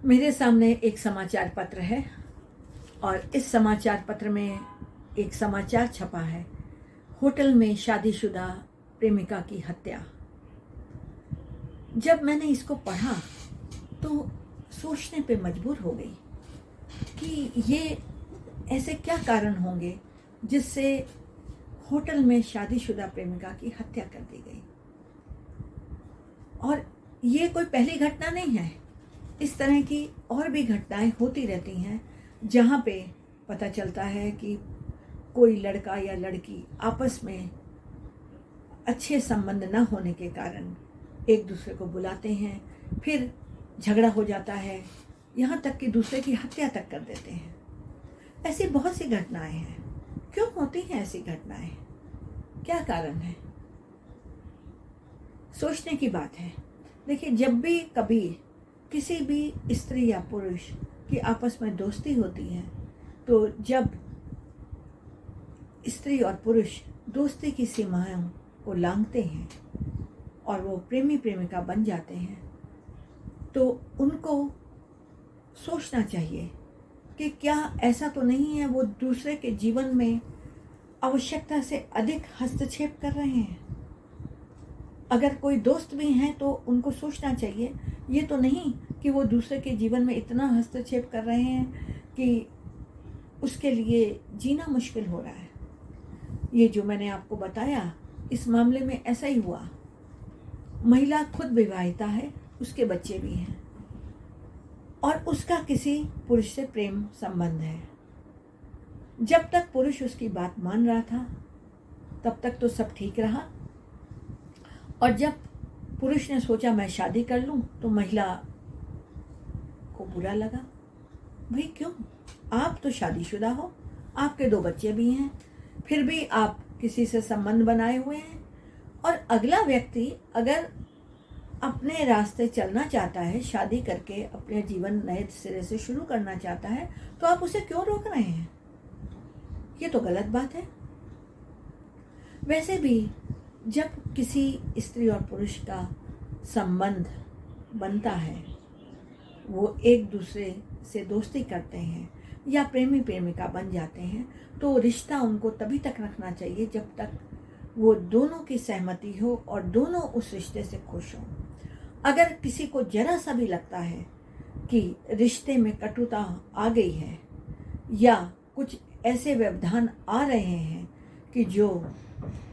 मेरे सामने एक समाचार पत्र है और इस समाचार पत्र में एक समाचार छपा है, होटल में शादीशुदा प्रेमिका की हत्या। जब मैंने इसको पढ़ा तो सोचने पे मजबूर हो गई कि ये ऐसे क्या कारण होंगे जिससे होटल में शादीशुदा प्रेमिका की हत्या कर दी गई। और ये कोई पहली घटना नहीं है, इस तरह की और भी घटनाएं होती रहती हैं जहाँ पे पता चलता है कि कोई लड़का या लड़की आपस में अच्छे संबंध न होने के कारण एक दूसरे को बुलाते हैं, फिर झगड़ा हो जाता है, यहाँ तक कि दूसरे की हत्या तक कर देते हैं। ऐसी बहुत सी घटनाएं हैं। क्यों होती हैं ऐसी घटनाएं? क्या कारण है? सोचने की बात है। देखिए, जब भी कभी किसी भी स्त्री या पुरुष की आपस में दोस्ती होती है, तो जब स्त्री और पुरुष दोस्ती की सीमाओं को लांघते हैं और वो प्रेमी प्रेमिका बन जाते हैं, तो उनको सोचना चाहिए कि क्या ऐसा तो नहीं है वो दूसरे के जीवन में आवश्यकता से अधिक हस्तक्षेप कर रहे हैं। अगर कोई दोस्त भी हैं तो उनको सोचना चाहिए, ये तो नहीं कि वो दूसरे के जीवन में इतना हस्तक्षेप कर रहे हैं कि उसके लिए जीना मुश्किल हो रहा है। ये जो मैंने आपको बताया, इस मामले में ऐसा ही हुआ। महिला खुद विवाहिता है, उसके बच्चे भी हैं और उसका किसी पुरुष से प्रेम संबंध है। जब तक पुरुष उसकी बात मान रहा था तब तक तो सब ठीक रहा, और जब पुरुष ने सोचा मैं शादी कर लूं तो महिला को बुरा लगा। भाई क्यों? आप तो शादीशुदा हो, आपके 2 बच्चे भी हैं, फिर भी आप किसी से संबंध बनाए हुए हैं, और अगला व्यक्ति अगर अपने रास्ते चलना चाहता है, शादी करके अपने जीवन नए सिरे से शुरू करना चाहता है, तो आप उसे क्यों रोक रहे हैं? ये तो गलत बात है। वैसे भी जब किसी स्त्री और पुरुष का संबंध बनता है, वो एक दूसरे से दोस्ती करते हैं या प्रेमी प्रेमिका बन जाते हैं, तो रिश्ता उनको तभी तक रखना चाहिए जब तक वो दोनों की सहमति हो और दोनों उस रिश्ते से खुश हों। अगर किसी को जरा सा भी लगता है कि रिश्ते में कटुता आ गई है या कुछ ऐसे व्यवधान आ रहे हैं कि जो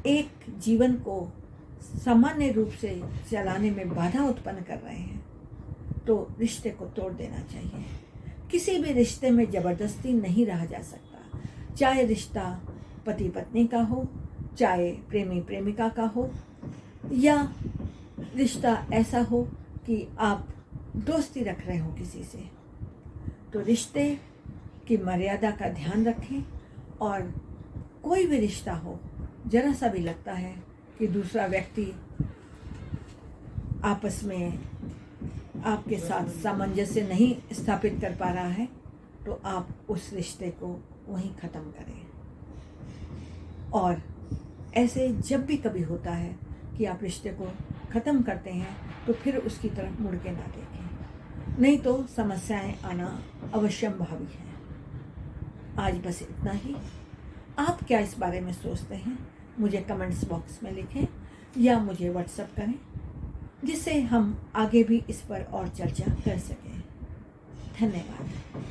एक जीवन को सामान्य रूप से चलाने में बाधा उत्पन्न कर रहे हैं, तो रिश्ते को तोड़ देना चाहिए। किसी भी रिश्ते में ज़बरदस्ती नहीं रहा जा सकता, चाहे रिश्ता पति पत्नी का हो, चाहे प्रेमी प्रेमिका का हो, या रिश्ता ऐसा हो कि आप दोस्ती रख रहे हो किसी से। तो रिश्ते की मर्यादा का ध्यान रखें, और कोई भी रिश्ता हो, जरा सा भी लगता है कि दूसरा व्यक्ति आपस में आपके साथ सामंजस्य नहीं स्थापित कर पा रहा है, तो आप उस रिश्ते को वहीं ख़त्म करें। और ऐसे जब भी कभी होता है कि आप रिश्ते को ख़त्म करते हैं, तो फिर उसकी तरफ मुड़ के ना देखें, नहीं तो समस्याएं आना अवश्यंभावी है। आज बस इतना ही। आप क्या इस बारे में सोचते हैं? मुझे कमेंट्स बॉक्स में लिखें या मुझे व्हाट्सएप करें, जिससे हम आगे भी इस पर और चर्चा कर सकें। धन्यवाद।